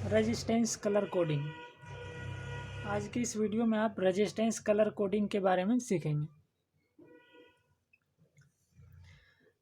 Resistance colour coding. आज की इस वीडियो में आप रेजिस्टेंस कलर कोडिंग के बारे में सीखेंगे।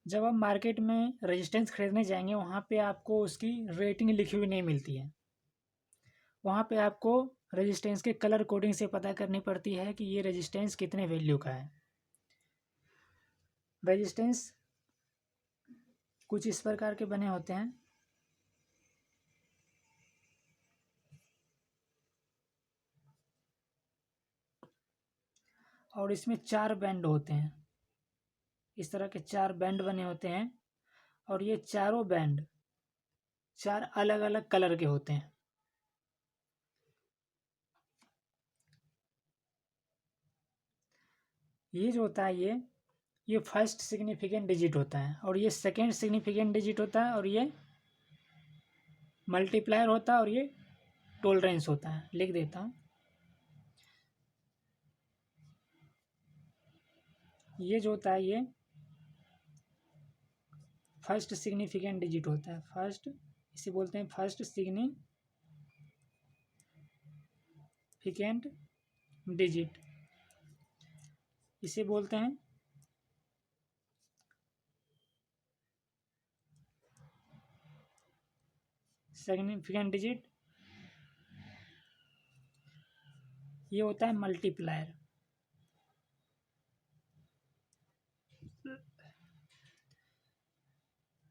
जब आप मार्केट में रेजिस्टेंस खरीदने जाएंगे वहाँ पे आपको उसकी रेटिंग लिखी हुई नहीं मिलती है। वहाँ पे आपको रेजिस्टेंस के कलर कोडिंग से पता करनी पड़ती है कि ये रेजिस्टेंस कितने वैल्यू का है। रेजिस्टेंस कुछ इस प्रकार के बने होते हैं। और इसमें 4 बैंड होते हैं। इस तरह के 4 बैंड बने होते हैं और ये चारों बैंड 4 अलग अलग कलर के होते हैं। ये जो होता है ये फर्स्ट सिग्निफिकेंट डिजिट होता है और ये सेकेंड सिग्निफिकेंट डिजिट होता है और ये मल्टीप्लायर होता है और ये टॉलरेंस होता है। लिख देता हूँ। ये जो होता है ये फर्स्ट सिग्निफिकेंट डिजिट होता है। फर्स्ट इसे बोलते हैं फर्स्ट सिग्निफिकेंट डिजिट, इसे बोलते हैं सिग्निफिकेंट डिजिट। ये होता है मल्टीप्लायर।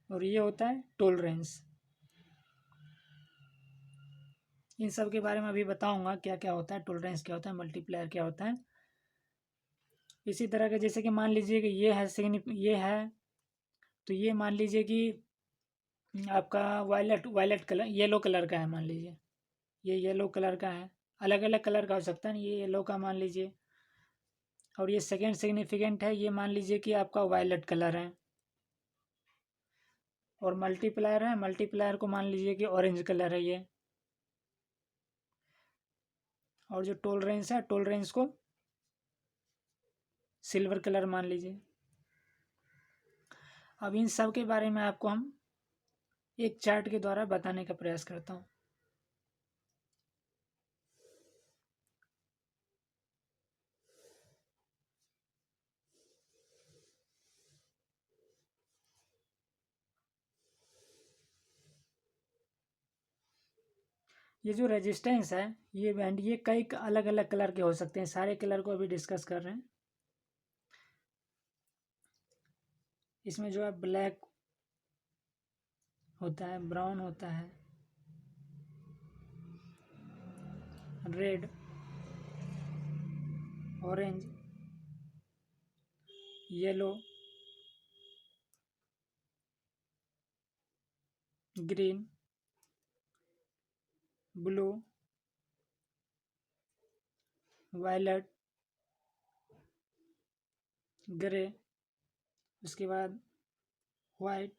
और ये होता है टॉलरेंस। इन सब के बारे में अभी बताऊंगा क्या क्या होता है, टॉलरेंस क्या होता है, मल्टीप्लायर क्या होता है। इसी तरह के जैसे कि मान लीजिए कि ये है तो ये मान लीजिए कि आपका वायलेट कलर येलो कलर का है। मान लीजिए ये येलो कलर का है, अलग अलग कलर का हो सकता है ना। ये येलो का मान लीजिए। और ये सेकेंड सिग्निफिकेंट है, ये मान लीजिए कि आपका वायलेट कलर है। और मल्टीप्लायर है, मल्टीप्लायर को मान लीजिए कि ऑरेंज कलर है ये। और जो टॉलरेंस है, टॉलरेंस को सिल्वर कलर मान लीजिए। अब इन सब के बारे में आपको हम एक चार्ट के द्वारा बताने का प्रयास करता हूँ। ये जो रेजिस्टेंस है ये बैंड ये कई अलग अलग कलर के हो सकते हैं। सारे कलर को अभी डिस्कस कर रहे हैं। इसमें जो है ब्लैक होता है, ब्राउन होता है, red, orange, yellow, green, blue, violet, grey, उसके बाद वाइट,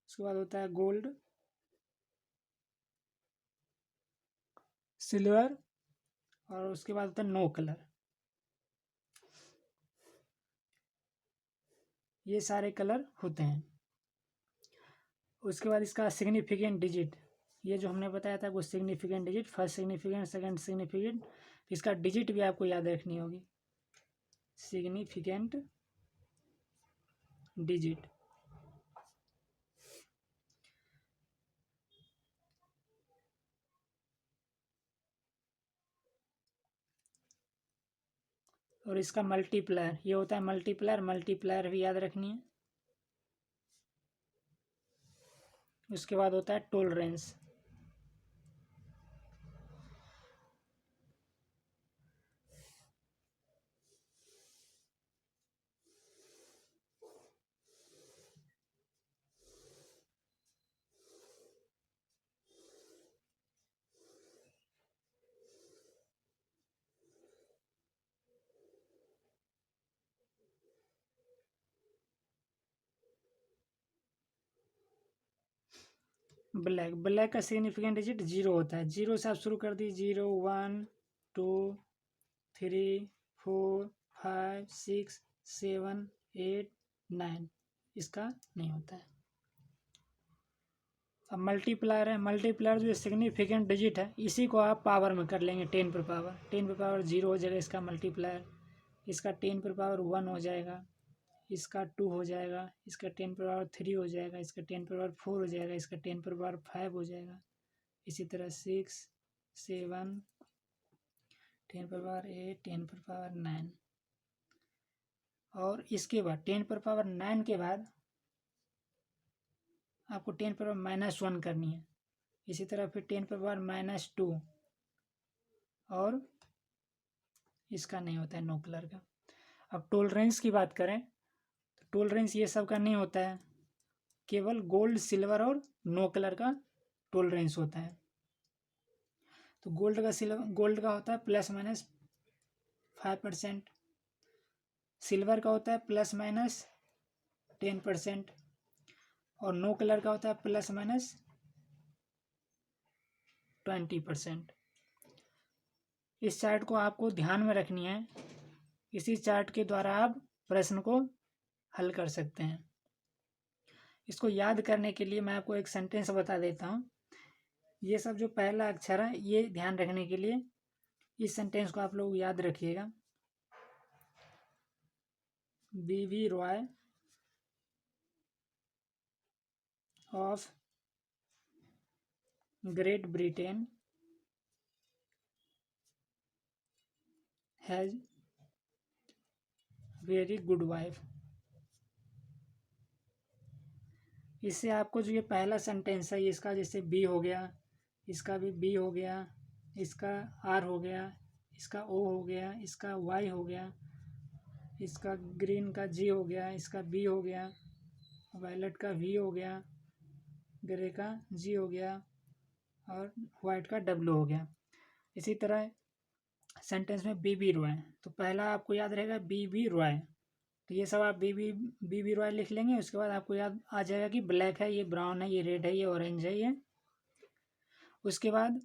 उसके बाद होता है गोल्ड, सिल्वर और उसके बाद होता है नो कलर। ये सारे कलर होते हैं। उसके बाद इसका सिग्निफिकेंट डिजिट, ये जो हमने बताया था वो significant digit, first significant, second significant, इसका डिजिट भी आपको याद रखनी होगी, सिग्निफिकेंट डिजिट। और इसका मल्टीप्लायर, ये होता है मल्टीप्लायर, मल्टीप्लायर भी याद रखनी है। उसके बाद होता है टॉलरेंस। ब्लैक, ब्लैक का सिग्निफिकेंट डिजिट 0 होता है। 0 से आप शुरू कर दीजिए, 0 1 2 3 4 5 6 7 8 9, इसका नहीं होता है। अब मल्टीप्लायर है, मल्टीप्लायर जो सिग्निफिकेंट डिजिट है इसी को आप पावर में कर लेंगे 10 पर पावर, 10 पर पावर 0 हो जाएगा इसका मल्टीप्लायर, इसका 10 पर पावर 1 हो जाएगा, इसका 2 हो जाएगा, इसका 10 पर पावर 3 हो जाएगा, इसका 10 पर पावर 4 हो जाएगा, इसका 10 पर पावर 5 हो जाएगा, इसी तरह 6 7 10 पर पावर 8 10 पर पावर 9, और इसके बाद 10 पर पावर 9 के बाद आपको 10 पर पावर -1 करनी है, इसी तरह फिर 10 पर पावर -2, और इसका नहीं होता है नो कलर का। अब टॉलरेंस की बात करें तो टॉलरेंस ये सब का नहीं होता है, केवल गोल्ड सिल्वर और नो कलर का टॉलरेंस होता है। तो गोल्ड का होता है ±5%, सिल्वर का होता है ±10%, और नो कलर का होता है ±20%। इस चार्ट को आपको ध्यान में रखनी है, इसी चार्ट के द्वारा आप प्रश्न को हल कर सकते हैं। इसको याद करने के लिए मैं आपको एक सेंटेंस बता देता हूँ। ये सब जो पहला अक्षर है ये ध्यान रखने के लिए इस सेंटेंस को आप लोग याद रखिएगा। Bibi Roy of Great Britain has very good wife. इससे आपको जो ये पहला सेंटेंस है इसका जैसे बी हो गया, इसका भी बी हो गया, इसका आर हो गया, इसका ओ हो गया, इसका वाई हो गया, इसका ग्रीन का जी हो गया, इसका बी हो गया, वायलेट का वी हो गया, ग्रे का जी हो गया, और वाइट का डब्ल्यू हो गया। इसी तरह सेंटेंस में बीबी रॉय, तो पहला आपको याद रहेगा बीबी रॉय, तो ये सब आप बीबी रॉय लिख लेंगे। उसके बाद आपको याद आ जाएगा कि ब्लैक है, ये ब्राउन है, ये रेड है, ये ऑरेंज है ये। उसके बाद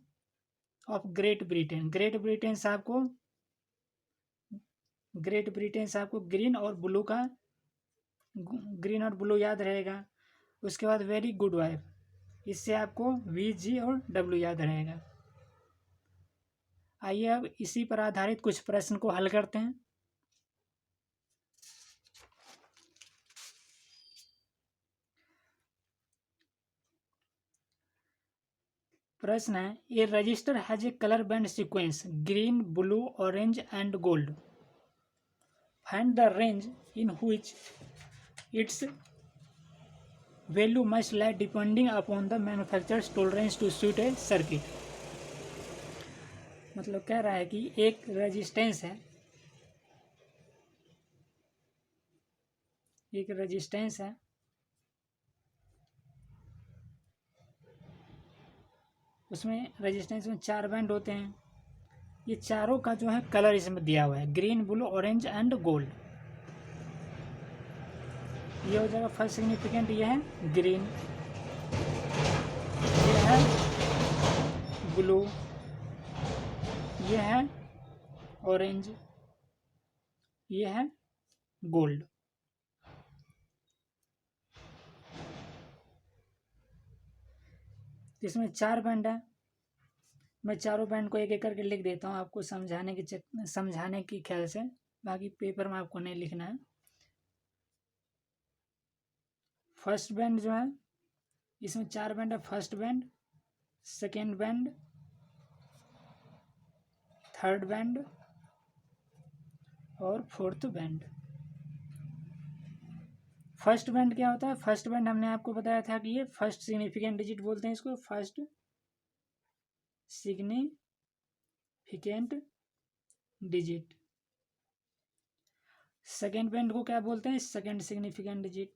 of Great Britain, great Britain से आपको ग्रीन और ब्लू याद रहेगा। उसके बाद वेरी गुड वाइफ, इससे आपको वी जी और डब्ल्यू याद रहेगा। आइए अब इसी पर आधारित कुछ प्रश्न को हल करते हैं। प्रश्न है, a register has a colour band sequence green blue orange and gold, find the range in which its value must lie depending upon the manufacturers tolerance to suit a circuit. मतलब कह रहा है कि एक रेजिस्टेंस है, उसमें resistance में 4 band होते हैं। ये चारों का जो है कलर इसमें दिया हुआ है, green blue orange and gold. ये हो जाएगा फर्स्ट सिग्निफिकेंट, ये है ग्रीन, ये है ब्लू, ये है ऑरेंज, ये है गोल्ड। इसमें 4 बैंड है, मैं चारों बैंड को एक एक करके लिख देता हूँ आपको समझाने की ख्याल से, बाकी पेपर में आपको नहीं लिखना है। फर्स्ट बैंड जो है इसमें 4 बैंड है, first band, second band, third band और फोर्थ बैंड। फर्स्ट बैंड क्या होता है? फर्स्ट बैंड हमने आपको बताया था कि ये फर्स्ट सिग्निफिकेंट डिजिट बोलते हैं इसको, first significant digit. Second band को क्या बोलते हैं? Second significant digit.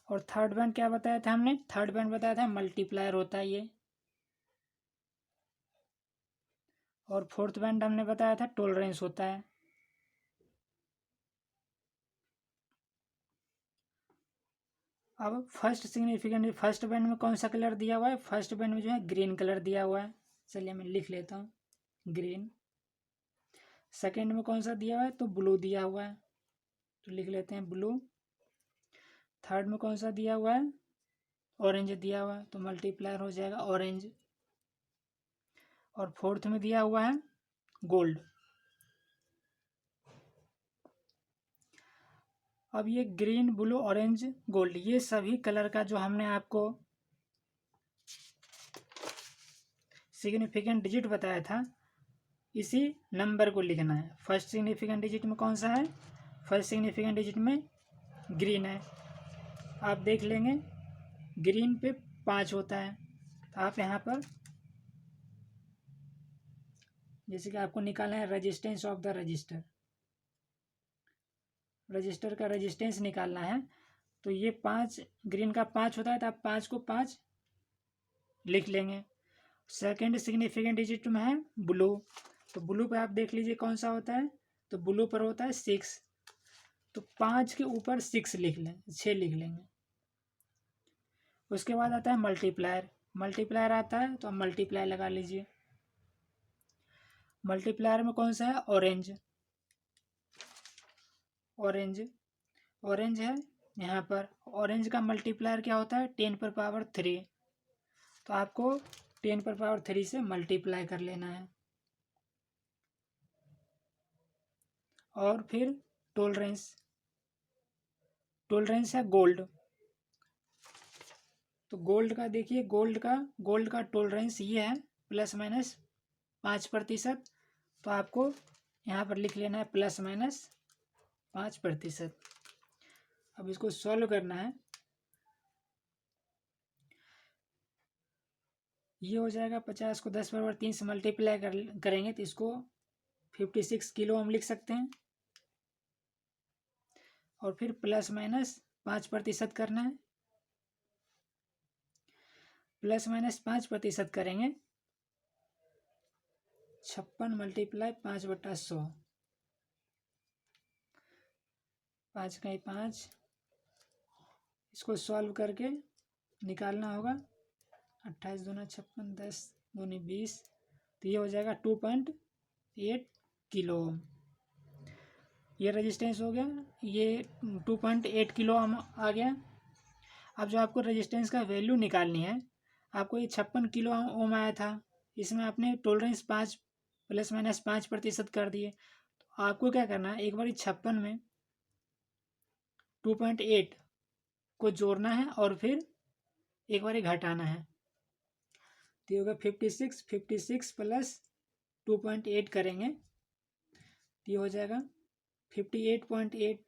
और थर्ड बैंड क्या बताया था हमने? थर्ड बैंड बताया था मल्टीप्लायर होता है ये। और फोर्थ बैंड हमने बताया था टॉलरेंस होता है। अब फर्स्ट बैंड में कौन सा कलर दिया हुआ है? फर्स्ट बैंड में जो है ग्रीन कलर दिया हुआ है, चलिए मैं लिख लेता हूँ ग्रीन। सेकेंड में कौन सा दिया हुआ है? तो ब्लू दिया हुआ है। तो लिख लेते हैं ब्लू। थर्ड में कौन सा दिया हुआ है, ऑरेंज दिया हुआ है, तो मल्टीप्लायर हो जाएगा ऑरेंज। और फोर्थ में दिया हुआ है गोल्ड। अब ये ग्रीन, ब्लू, ऑरेंज, गोल्ड, ये सभी कलर का जो हमने आपको सिग्निफिकेंट डिजिट बताया था, इसी नंबर को लिखना है। फर्स्ट सिग्निफिकेंट डिजिट में कौन सा है, फर्स्ट सिग्निफिकेंट डिजिट में ग्रीन है। आप देख लेंगे ग्रीन पे 5 होता है, तो आप यहाँ पर जैसे कि आपको निकालना है resistance of the register, register का रेजिस्टेंस निकालना है। तो ये 5, ग्रीन का 5 होता है, तो आप 5 को 5 लिख लेंगे। सेकेंड सिग्निफिकेंट डिजिट में है ब्लू, तो ब्लू पे आप देख लीजिए कौन सा होता है, तो ब्लू पर होता है 6, तो 5 के ऊपर 6 लिख लें, 6 लिख लेंगे। उसके बाद आता है मल्टीप्लायर, मल्टीप्लायर आता है तो आप मल्टीप्लायर लगा लीजिए। मल्टीप्लायर में कौन सा है, ऑरेंज, ऑरेंज, ऑरेंज है यहाँ पर। ऑरेंज का मल्टीप्लायर क्या होता है, 10⁻3, तो आपको 10⁻3 से मल्टीप्लाई कर लेना है। और फिर टॉलरेंस, टॉलरेंस है गोल्ड, तो गोल्ड का देखिए, गोल्ड का टॉलरेंस ये है ±5%, तो आपको यहाँ पर लिख लेना है ±5%। अब इसको सॉल्व करना है, ये हो जाएगा 50 को 10⁻3 से मल्टीप्लाई करेंगे तो इसको 56 किलो हम लिख सकते हैं। और फिर ±5% करना है, ±5% करेंगे 56 × 5/100, 5 का 5, इसको सॉल्व करके निकालना होगा। 28 दूना 56, 10 दूनी 20, तो ये हो जाएगा 2.8 किलो ओम। ये रेजिस्टेंस हो गया, ये 2.8 किलो ओम आ गया। अब जो आपको रेजिस्टेंस का वैल्यू निकालनी है, आपको ये 56 किलो ओम आया था, इसमें आपने टॉलरेंस 5 ±5% कर दिए। तो आपको क्या करना है, एक बार 56 में 2.8 को जोड़ना है और फिर एक बार घटाना है, तो ये होगा 56, 56 + 2.8 करेंगे तो ये हो जाएगा 58.8,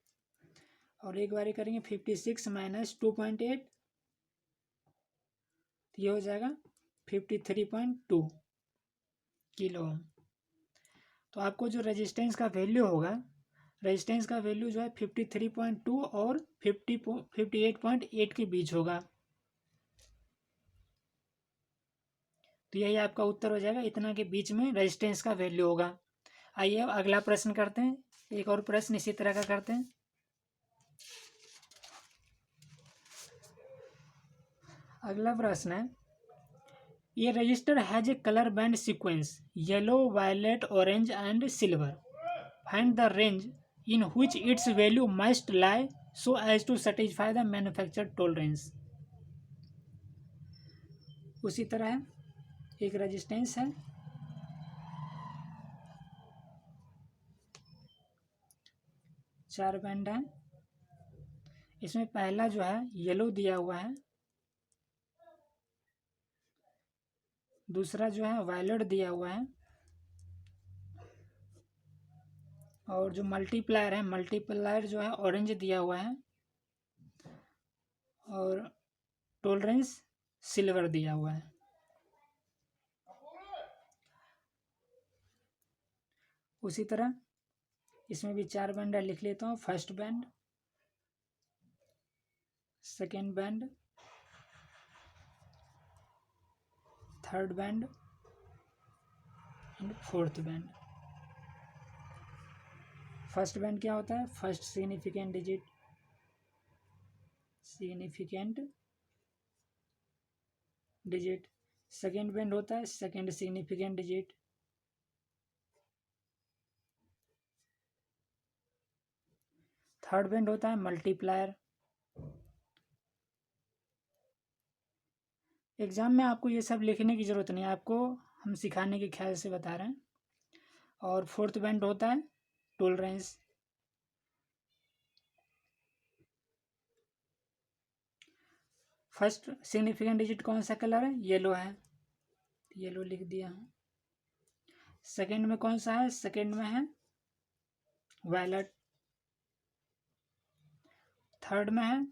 और एक बार करेंगे 56 - 2.8, तो ये हो जाएगा 53.2 किलो ओम। तो आपको जो रेजिस्टेंस का वैल्यू होगा, रेजिस्टेंस का वैल्यू जो है 53.2 और 58.8 के बीच होगा। तो यही आपका उत्तर हो जाएगा, इतना के बीच में रेजिस्टेंस का वैल्यू होगा। आइए अब अगला प्रश्न करते हैं, एक और प्रश्न इसी तरह का करते हैं। अगला प्रश्न है, ये register has a colour band sequence yellow, violet, orange and silver. Find the range in which its value must lie so as to satisfy the manufacture tolerance. उसी तरह एक रेजिस्टेंस है, चार बैंड है, इसमें पहला जो है येलो दिया हुआ है, दूसरा जो है वायलेट दिया हुआ है, और जो मल्टीप्लायर है, मल्टीप्लायर जो है ऑरेंज दिया हुआ है, और टॉलरेंस सिल्वर दिया हुआ है। उसी तरह इसमें भी चार बैंड है, लिख लेता हूँ। First band, second band, third band and fourth band. First band क्या होता है, first significant digit, significant digit. Second band होता है second significant digit. Third band होता है मल्टीप्लायर। एग्जाम में आपको ये सब लिखने की ज़रूरत नहीं है, आपको हम सिखाने के ख्याल से बता रहे हैं। और फोर्थ बैंड होता है टॉलरेंस। फर्स्ट सिग्निफिकेंट डिजिट कौन सा कलर है? येलो है, येलो लिख दिया हूँ। सेकंड में कौन सा है? सेकंड में है वायलेट। थर्ड में है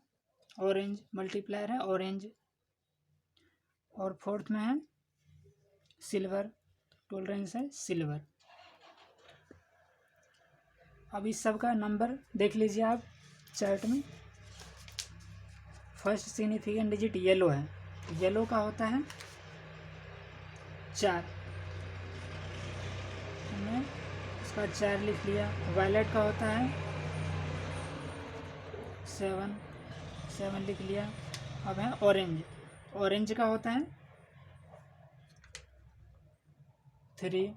ऑरेंज, मल्टीप्लायर है ऑरेंज। और फोर्थ में है सिल्वर, टॉलरेंस है सिल्वर। अब इस सब का नंबर देख लीजिए आप चार्ट में। फर्स्ट सिग्निफिकेंट डिजिट येलो है, येलो का होता है 4, हमने उसका 4 लिख लिया। वायलेट का होता है 7, 7 लिख लिया। अब है ऑरेंज, ऑरेंज का होता है 3।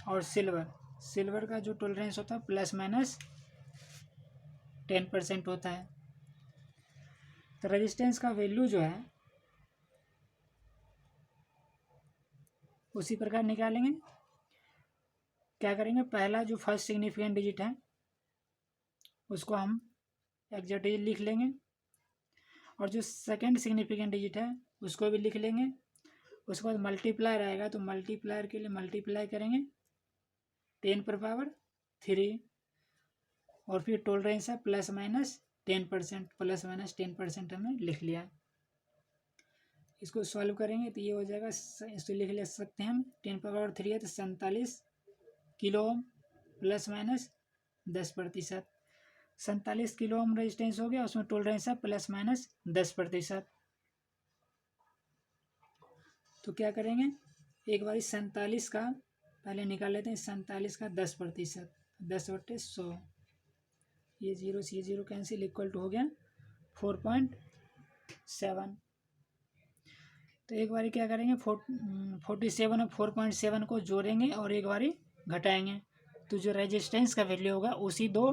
और सिल्वर, सिल्वर का जो टॉलरेंस होता है ±10% होता है। तो रेजिस्टेंस का वैल्यू जो है उसी प्रकार निकालेंगे। क्या करेंगे, पहला जो फर्स्ट सिग्निफिकेंट डिजिट है उसको हम एग्जैक्ट डिजिट लिख लेंगे, और जो सेकंड सिग्निफिकेंट डिजिट है उसको भी लिख लेंगे। उसके बाद मल्टीप्लायर आएगा तो मल्टीप्लायर के लिए मल्टीप्लाई करेंगे 10⁻³ और फिर टॉलरेंस है ±10%, ±10% हमने लिख लिया। इसको सॉल्व करेंगे तो ये हो जाएगा, इसको लिख ले सकते हैं हम 10⁻³ है तो 47 kilo ohm ±10%। 47 kilo ohm resistance हो गया, उसमें टॉलरेंस है ±10%। तो क्या करेंगे, एक बार 47 का पहले निकाल लेते हैं। 47 का 10%, 10/100, ये जीरो से ये जीरो कैंसिल, इक्वल टू हो गया 4.7। तो एक बारी क्या करेंगे, 47 और 4.7 को जोड़ेंगे और एक बारी घटाएंगे, तो जो रेजिस्टेंस का वैल्यू होगा उसी दो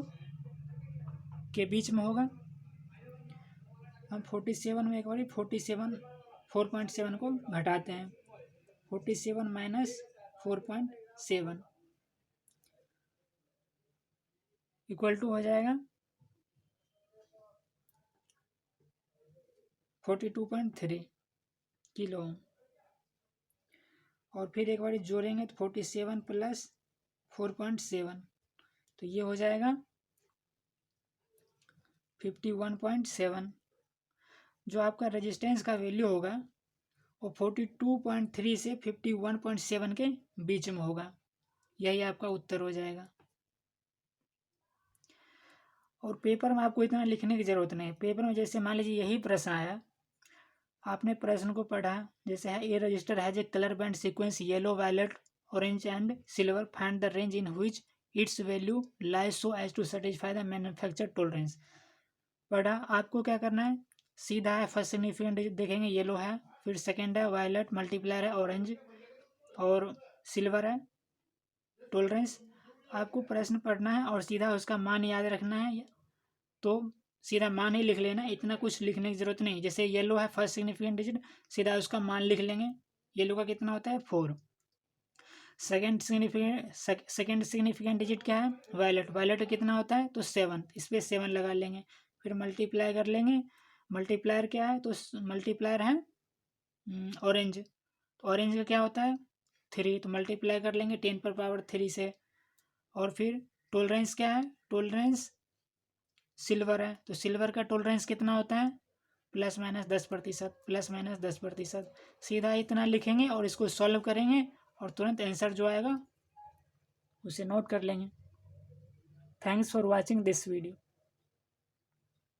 के बीच में होगा। हम 47 में एक बारी 4.7 को घटाते हैं, 47 - 4.7 इक्वल टू हो जाएगा 42.3 किलो। और फिर एक बार जोड़ेंगे तो 47 + 4.7 तो ये हो जाएगा 51.7। जो आपका रेजिस्टेंस का वैल्यू होगा वो 42.3 से 51.7 के बीच में होगा, यही आपका उत्तर हो जाएगा। और पेपर में आपको इतना लिखने की ज़रूरत नहीं। पेपर में जैसे मान लीजिए यही प्रश्न आया, आपने प्रश्न को पढ़ा, जैसे है a register has a colour band sequence yellow, violet, orange and silver, find the range in which its value lies so as to satisfy the manufacture tolerance. पढ़ा, आपको क्या करना है, सीधा है फर्स्ट सिग्निफिकेंट देखेंगे येलो है, फिर सेकेंड है वायलेट, मल्टीप्लायर है ऑरेंज और सिल्वर है टॉलरेंस। आपको प्रश्न पढ़ना है और सीधा उसका मान याद रखना है, तो सीधा मान ही लिख लेना, इतना कुछ लिखने की जरूरत नहीं। जैसे येलो है फर्स्ट सिग्निफिकेंट डिजिट, सीधा उसका मान लिख लेंगे, येलो का कितना होता है 4। सेकंड सिग्निफिकेंट डिजिट क्या है, वायलेट, वायलेट कितना होता है तो 7, इस पर 7 लगा लेंगे, फिर मल्टीप्लाई कर लेंगे। मल्टीप्लायर क्या है तो मल्टीप्लायर है ऑरेंज, तो ऑरेंज का क्या होता है 3, तो मल्टीप्लाई कर लेंगे 10⁻³ से। और फिर टॉलरेंस क्या है, टॉलरेंस सिल्वर है, तो सिल्वर का टॉलरेंस कितना होता है ±10%, ±10%। सीधा इतना लिखेंगे और इसको सॉल्व करेंगे और तुरंत आंसर जो आएगा उसे नोट कर लेंगे। Thanks for watching this video.